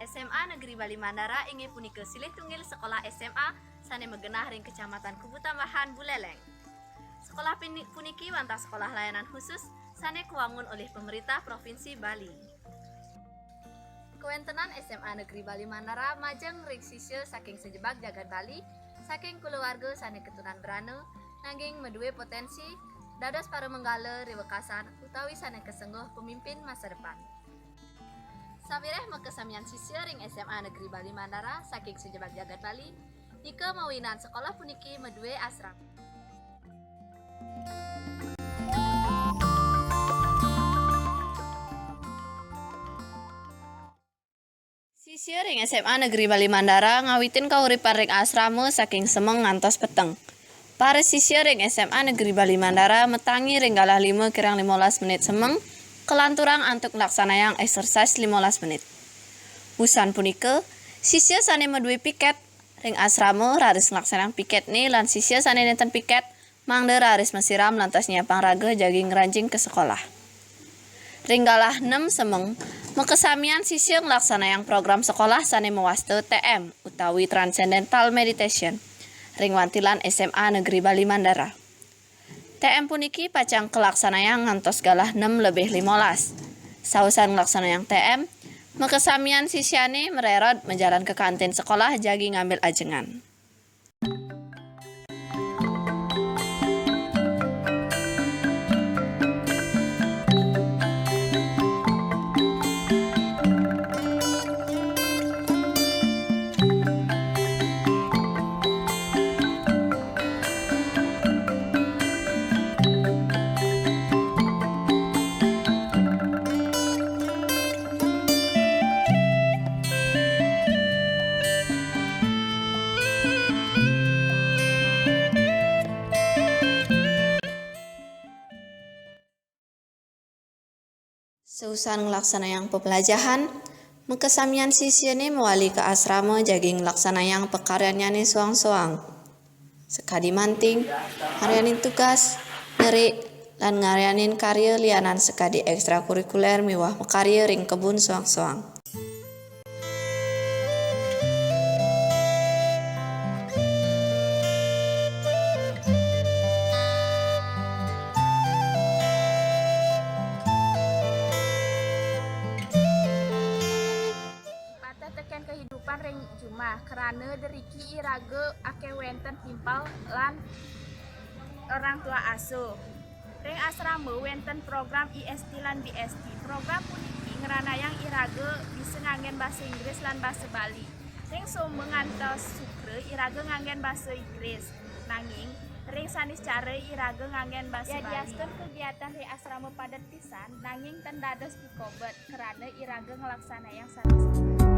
SMA Negeri Bali Mandara ingin punika silih tunggil sekolah SMA sane megenah ring Kecamatan Kubu Tambahan Buleleng. Sekolah puniki wantah sekolah layanan khusus sane kuwangun oleh pemerintah Provinsi Bali. Kewentenan SMA Negeri Bali Mandara majeng ring sisya saking sejebak jagat Bali, saking keluarga sane keturunan berana, nanging meduwe potensi dados para menggala rewekasan utawi sane kesengguh pemimpin masa depan. Sabireh makesamian sisya ring SMA Negeri Bali Mandara saking sejebak jagat Bali, nika mawinan sekolah puniki meduwe asrama. Sisya ring SMA Negeri Bali Mandara ngawitin kauripan ring asrama saking semeng ngantos peteng. Para sisya ring SMA Negeri Bali Mandara metangi ring galah 5 kirang 15 menit semeng, kelanturang antuk laksanayang exercise 15 menit. Busan punika, sisya sane meduwe piket ring asrama raris nglaksanang piket ni lan sisya sane nenten piket mangde raris mesiram lantas nyiapang raga jagi ngranjing ke sekolah. Ring galah 6 semeng, makesamian sisya nglaksanayang program sekolah sane mewaste TM utawi Transcendental Meditation ring wantilan SMA Negeri Bali Mandara. TM puniki pacang kelaksanayang ngantos galah 6-15. Sausan nglaksanayang TM, makesamian sisyane mererot menjalan ke kantin sekolah jagi ngambil ajengan. Seusan nglaksanayang pepelajahan, makesamian sisyane mewali ke asrama jagi nglaksanayang pekaryanyane soang-soang. Sekadi manting, ngaryanin tugas, nerik, lan ngaryanin karya lianan sekadi ekstrakurikuler miwah mekarya ring kebun soang-soang. Kehidupan ring jumah kerana deriki iraga ake wenten timpal lan orang tua asuh. Ring asrama wenten program IST lan BST. Program puniki ngeranayang iraga bisa nganggen bahasa Inggris lan bahasa Bali. Ring sombe ngantos sukre iraga nganggen bahasa Inggris. Nanging ring sanis cara iraga nganggen bahasa Bali. Diaskeun kegiatan ring asrama padat pisan nanging ten dados pikobet kerana iraga ngelaksanayang sanes.